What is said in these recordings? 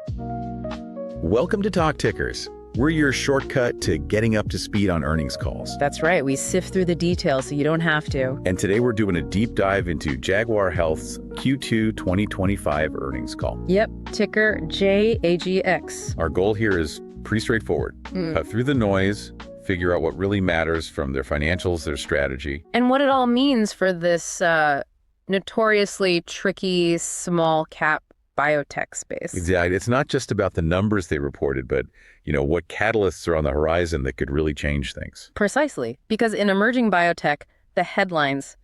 Welcome to TalkTickers. We're your shortcut to getting up to speed on earnings calls. That's right. We sift through the details so you don't have to. And today we're doing a deep dive into Jaguar Health's Q2 2025 earnings call. Yep, ticker JAGX. Our goal here is pretty straightforward. Cut through the noise, figure out what really matters from their financials, their strategy. And what it all means for this notoriously tricky small cap biotech space. Exactly. It's not just about the numbers they reported, but what catalysts are on the horizon that could really change things. Precisely. Because in emerging biotech, the headlines,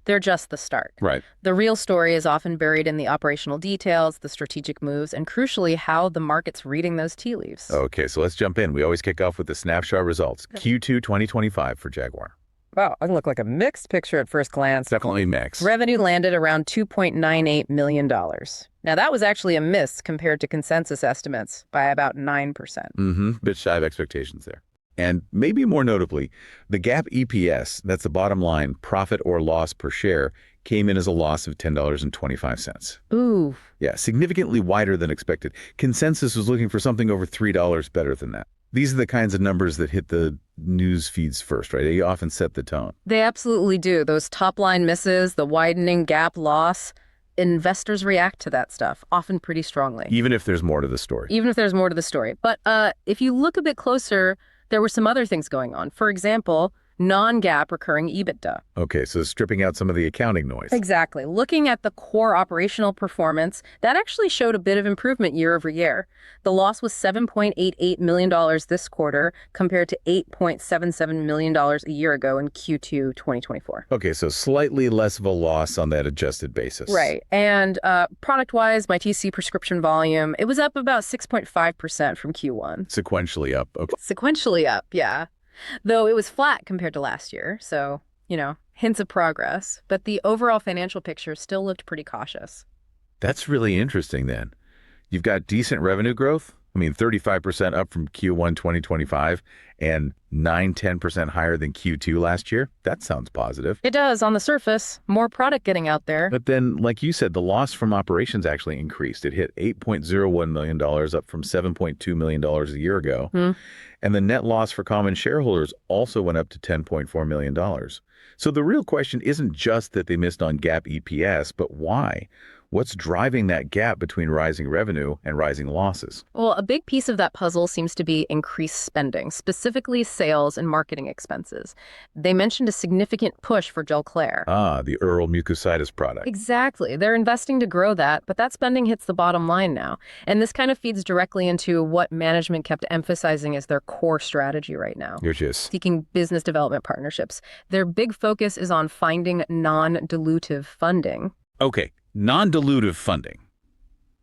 they're just the start. Right. The real story is often buried in the operational details, the strategic moves, and crucially, how the market's reading those tea leaves. Okay, so let's jump in. We always kick off with the snapshot results. Q2 2025 for Jaguar. Wow, it looked like a mixed picture at first glance. Definitely mixed. Revenue landed around $2.98 million. Now, that was actually a miss compared to consensus estimates by about 9%. Bit shy of expectations there. And maybe more notably, the GAAP EPS, that's the bottom line, profit or loss per share, came in as a loss of $10.25. Ooh. Yeah, significantly wider than expected. Consensus was looking for something over $3 better than that. These are the kinds of numbers that hit the news feeds first, right? They often set the tone. They absolutely do. Those top-line misses, the widening gap loss, investors react to that stuff, often pretty strongly. Even if there's more to the story. Even if there's more to the story. But if you look a bit closer, there were some other things going on. For example, non-GAAP recurring EBITDA. Okay, so stripping out some of the accounting noise. Exactly. Looking at the core operational performance, that actually showed a bit of improvement year over year. The loss was $7.88 million this quarter compared to $8.77 million a year ago in Q2 2024. Okay, so slightly less of a loss on that adjusted basis. Right. And product-wise, Mytesi prescription volume, it was up about 6.5% from Q1. Sequentially up. Okay. Sequentially up, yeah. Though it was flat compared to last year, so, hints of progress. But the overall financial picture still looked pretty cautious. That's really interesting then. You've got decent revenue growth. 35% up from Q1 2025 and 9-10% higher than Q2 last year. That sounds positive. It does on the surface. More product getting out there. But then, like you said, the loss from operations actually increased. It hit $8.01 million, up from $7.2 million a year ago. And the net loss for common shareholders also went up to $10.4 million. So the real question isn't just that they missed on GAAP EPS, but why? What's driving that gap between rising revenue and rising losses? Well, a big piece of that puzzle seems to be increased spending, specifically sales and marketing expenses. They mentioned a significant push for Gelclair. The oral mucositis product. Exactly. They're investing to grow that, but that spending hits the bottom line now. And this kind of feeds directly into what management kept emphasizing as their core strategy right now. Which is? Seeking business development partnerships. Their big focus is on finding non-dilutive funding. Okay. Non-dilutive funding.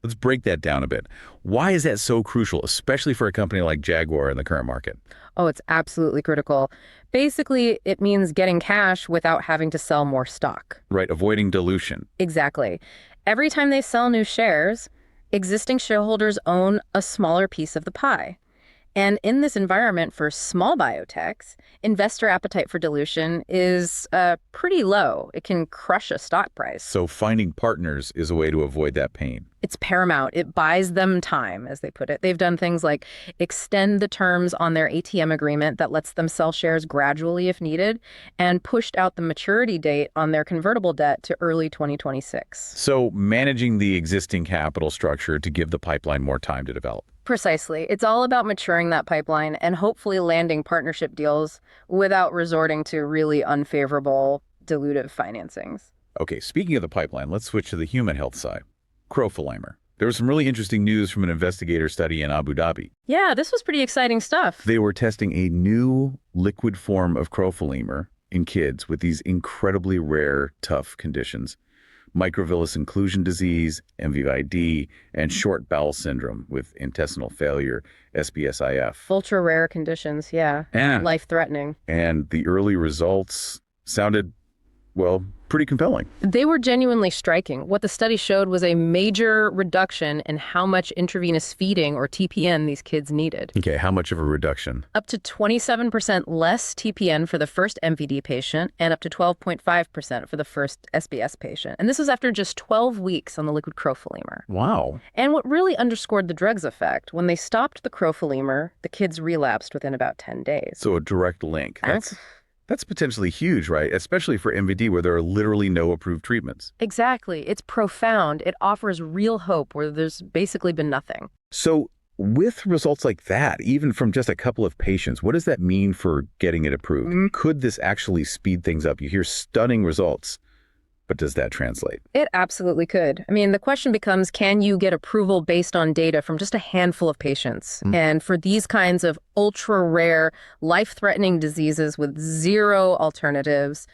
Let's break that down a bit. Why is that so crucial, especially for a company like Jaguar in the current market? Oh, it's absolutely critical. Basically, it means getting cash without having to sell more stock. Right, avoiding dilution. Exactly. Every time they sell new shares, existing shareholders own a smaller piece of the pie. And in this environment for small biotechs, investor appetite for dilution is pretty low. It can crush a stock price. So finding partners is a way to avoid that pain. It's paramount. It buys them time, as they put it. They've done things like extend the terms on their ATM agreement that lets them sell shares gradually if needed, and pushed out the maturity date on their convertible debt to early 2026. So managing the existing capital structure to give the pipeline more time to develop. Precisely. It's all about maturing that pipeline and hopefully landing partnership deals without resorting to really unfavorable dilutive financings. Okay, speaking of the pipeline, let's switch to the human health side. Crofelemer. There was some really interesting news from an investigator study in Abu Dhabi. Yeah, this was pretty exciting stuff. They were testing a new liquid form of Crofelemer in kids with these incredibly rare, tough conditions. Microvillus Inclusion Disease, MVID, and short bowel syndrome with intestinal failure, SBS-IF. Ultra rare conditions, yeah. Yeah. Life-threatening. And the early results sounded, well, pretty compelling. They were genuinely striking. What the study showed was a major reduction in how much intravenous feeding, or TPN, these kids needed. Okay, how much of a reduction? Up to 27% less TPN for the first MVD patient and up to 12.5% for the first SBS patient. And this was after just 12 weeks on the liquid crofelemer. Wow. And what really underscored the drug's effect, when they stopped the crofelemer, the kids relapsed within about 10 days. So a direct link. That's potentially huge, right? Especially for MVD, where there are literally no approved treatments. Exactly. It's profound. It offers real hope where there's basically been nothing. So with results like that, even from just a couple of patients, what does that mean for getting it approved? Could this actually speed things up? You hear stunning results, but does that translate? It absolutely could. I mean, the question becomes, can you get approval based on data from just a handful of patients? And for these kinds of ultra-rare, life-threatening diseases with zero alternatives,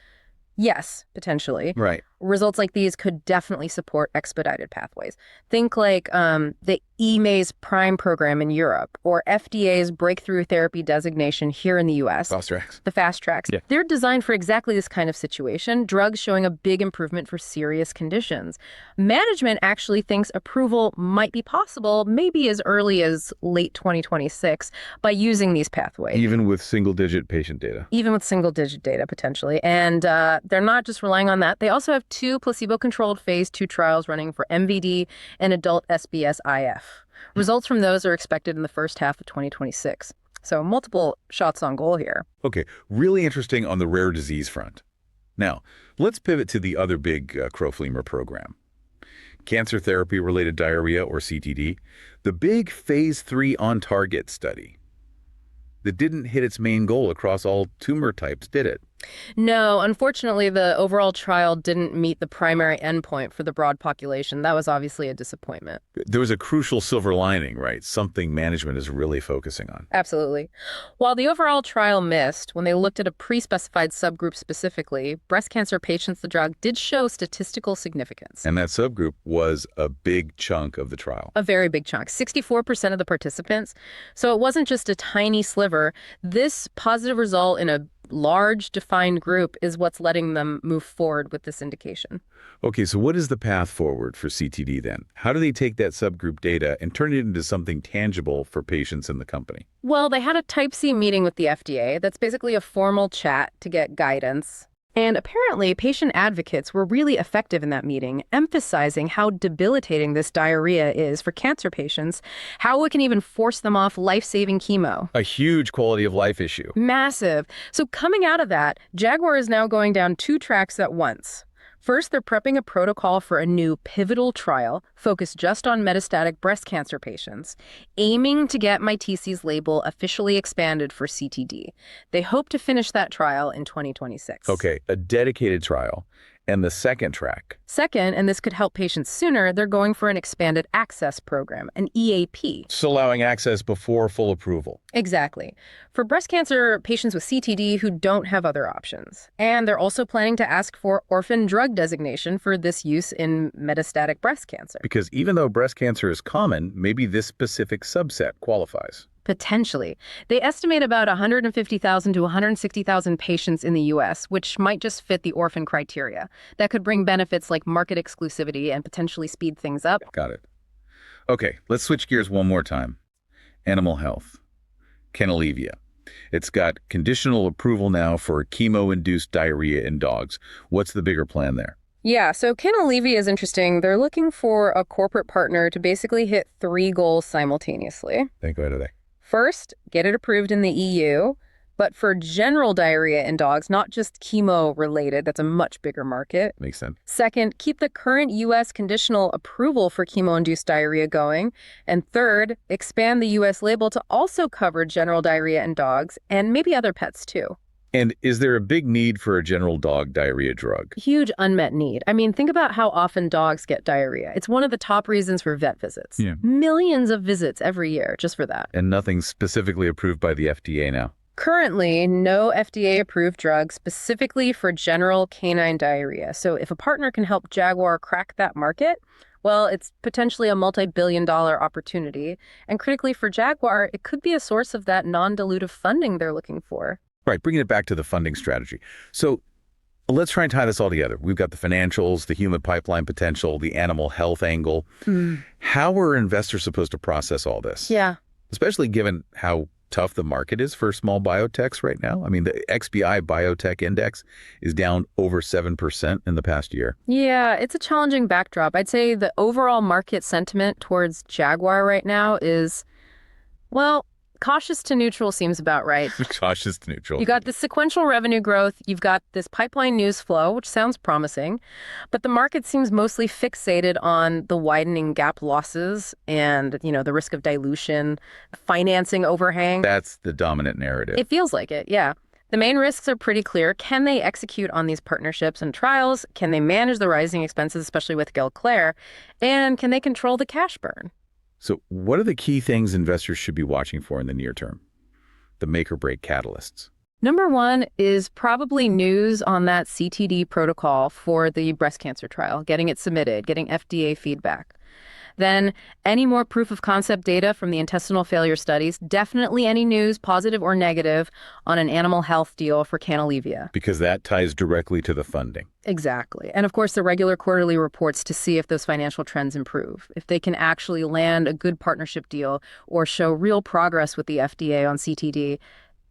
yes, potentially. Right. Results like these could definitely support expedited pathways. Think like the EMA's PRIME program in Europe or FDA's Breakthrough Therapy designation here in the U.S. Fast tracks. The fast tracks. Yeah. They're designed for exactly this kind of situation, drugs showing a big improvement for serious conditions. Management actually thinks approval might be possible maybe as early as late 2026 by using these pathways. Even with single-digit patient data. Even with single-digit data, potentially. And they're not just relying on that. They also have 2 placebo-controlled phase 2 trials running for MVD and adult SBS-IF. Results from those are expected in the first half of 2026. So multiple shots on goal here. Okay, really interesting on the rare disease front. Now, let's pivot to the other big Crofelemer program. Cancer therapy-related diarrhea, or CTD, the big phase 3 OnTarget study that didn't hit its main goal across all tumor types, did it? No, unfortunately, the overall trial didn't meet the primary endpoint for the broad population. That was obviously a disappointment. There was a crucial silver lining, right? Something management is really focusing on. Absolutely. While the overall trial missed, when they looked at a pre-specified subgroup specifically, breast cancer patients the drug did show statistical significance. And that subgroup was a big chunk of the trial. A very big chunk, 64% of the participants. So it wasn't just a tiny sliver. This positive result in a large defined group is what's letting them move forward with this indication. Okay, so what is the path forward for CTD then? How do they take that subgroup data and turn it into something tangible for patients in the company? Well, they had a Type C meeting with the FDA. That's basically a formal chat to get guidance. And apparently, patient advocates were really effective in that meeting, emphasizing how debilitating this diarrhea is for cancer patients, how it can even force them off life-saving chemo. A huge quality of life issue. Massive. So coming out of that, Jaguar is now going down 2 tracks at once. First, they're prepping a protocol for a new pivotal trial focused just on metastatic breast cancer patients, aiming to get Mytesi's label officially expanded for CTD. They hope to finish that trial in 2026. Okay, a dedicated trial. And the second track? Second, and this could help patients sooner, they're going for an expanded access program, an EAP. It's allowing access before full approval. Exactly. For breast cancer patients with CTD who don't have other options. And they're also planning to ask for orphan drug designation for this use in metastatic breast cancer. Because even though breast cancer is common, maybe this specific subset qualifies. Potentially. They estimate about 150,000 to 160,000 patients in the U.S., which might just fit the orphan criteria. That could bring benefits like market exclusivity and potentially speed things up. Got it. Okay, let's switch gears one more time. Animal health. Canalevia. It's got conditional approval now for chemo-induced diarrhea in dogs. What's the bigger plan there? Yeah, so Canalevia is interesting. They're looking for a corporate partner to basically hit 3 goals simultaneously. Go ahead today. First, get it approved in the EU, but for general diarrhea in dogs, not just chemo-related. That's a much bigger market. Makes sense. Second, keep the current U.S. conditional approval for chemo-induced diarrhea going. And third, expand the U.S. label to also cover general diarrhea in dogs and maybe other pets too. And is there a big need for a general dog diarrhea drug? Huge unmet need. I mean, think about how often dogs get diarrhea. It's one of the top reasons for vet visits. Yeah. Millions of visits every year just for that. And nothing specifically approved by the FDA now. Currently, no FDA-approved drug specifically for general canine diarrhea. So if a partner can help Jaguar crack that market, well, it's potentially a multi-billion-dollar opportunity. And critically for Jaguar, it could be a source of that non-dilutive funding they're looking for. Right, bringing it back to the funding strategy. So Let's try and tie this all together. We've got the financials, the human pipeline potential, the animal health angle. How are investors supposed to process all this? Yeah. Especially given how tough the market is for small biotechs right now. I mean, the XBI Biotech Index is down over 7% in the past year. Yeah, it's a challenging backdrop. I'd say the overall market sentiment towards Jaguar right now is, well, cautious to neutral seems about right. Cautious to neutral. You got the sequential revenue growth, you've got this pipeline news flow, which sounds promising, but the market seems mostly fixated on the widening GAAP losses and, the risk of dilution, financing overhang. That's the dominant narrative. It feels like it, yeah. The main risks are pretty clear. Can they execute on these partnerships and trials? Can they manage the rising expenses, especially with Gelclair? And can they control the cash burn? So what are the key things investors should be watching for in the near term? The make or break catalysts. Number one is probably news on that CTD protocol for the breast cancer trial, getting it submitted, getting FDA feedback. Then any more proof of concept data from the intestinal failure studies, definitely any news, positive or negative, on an animal health deal for Canalevia. Because that ties directly to the funding. Exactly. And of course, the regular quarterly reports to see if those financial trends improve, if they can actually land a good partnership deal or show real progress with the FDA on CTD.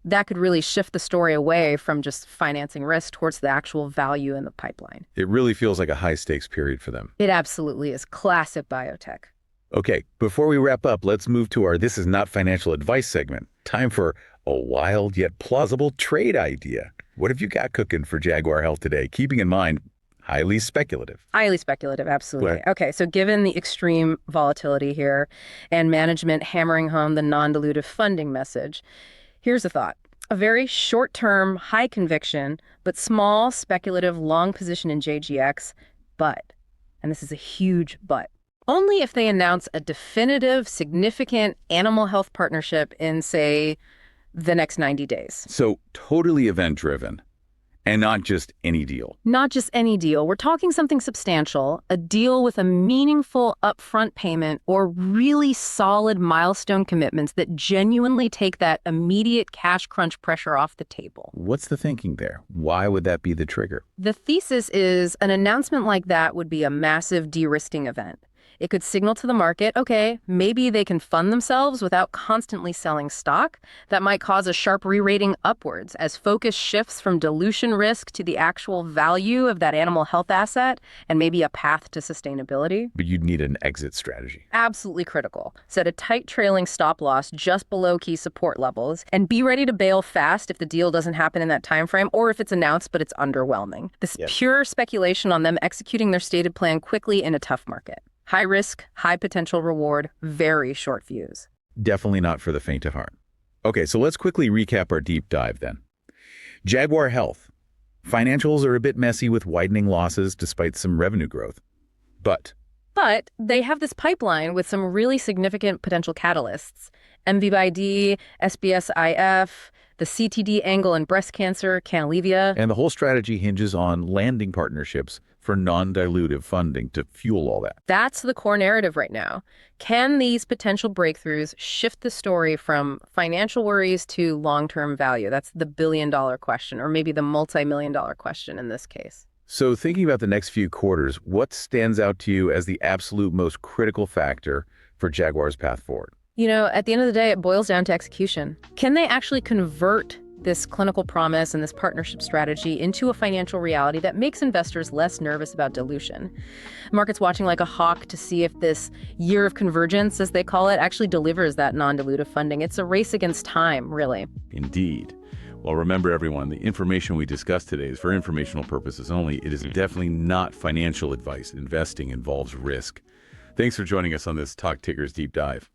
That could really shift the story away from just financing risk towards the actual value in the pipeline. It really feels like a high-stakes period for them. It absolutely is. Classic biotech. Okay, before we wrap up, let's move to our This Is Not Financial Advice segment. Time for a wild yet plausible trade idea. What have you got cooking for Jaguar Health today? Keeping in mind, highly speculative. Highly speculative, absolutely. Right. Okay, so given the extreme volatility here and management hammering home the non-dilutive funding message, here's a thought. A very short-term, high conviction, but small, speculative, long position in JGX, but, and this is a huge but, only if they announce a definitive, significant animal health partnership in, say, the next 90 days. So totally event-driven. And not just any deal. Not just any deal. We're talking something substantial, a deal with a meaningful upfront payment or really solid milestone commitments that genuinely take that immediate cash crunch pressure off the table. What's the thinking there? Why would that be the trigger? The thesis is an announcement like that would be a massive de-risking event. It could signal to the market, okay, maybe they can fund themselves without constantly selling stock. That might cause a sharp re-rating upwards as focus shifts from dilution risk to the actual value of that animal health asset and maybe a path to sustainability. But you'd need an exit strategy. Absolutely critical. Set a tight trailing stop loss just below key support levels and be ready to bail fast if the deal doesn't happen in that time frame or if it's announced but it's underwhelming. This is pure speculation on them executing their stated plan quickly in a tough market. High risk, high potential reward, very short fuse. Definitely not for the faint of heart. Okay, so let's quickly recap our deep dive then. Jaguar Health. Financials are a bit messy with widening losses despite some revenue growth. But they have this pipeline with some really significant potential catalysts. MVID, SBS-IF, the CTD angle in breast cancer, Canalevia. And the whole strategy hinges on landing partnerships for non-dilutive funding to fuel all that. That's the core narrative right now. Can these potential breakthroughs shift the story from financial worries to long-term value? That's the billion-dollar question, or maybe the multi-million-dollar question in this case. So thinking about the next few quarters, what stands out to you as the absolute most critical factor for Jaguar's path forward? At the end of the day, it boils down to execution. Can they actually convert this clinical promise and this partnership strategy into a financial reality that makes investors less nervous about dilution? Market's watching like a hawk to see if this year of convergence, as they call it, actually delivers that non-dilutive funding. It's a race against time, really. Indeed. Well, remember, everyone, the information we discussed today is for informational purposes only. It is definitely not financial advice. Investing involves risk. Thanks for joining us on this TalkTickers Deep Dive.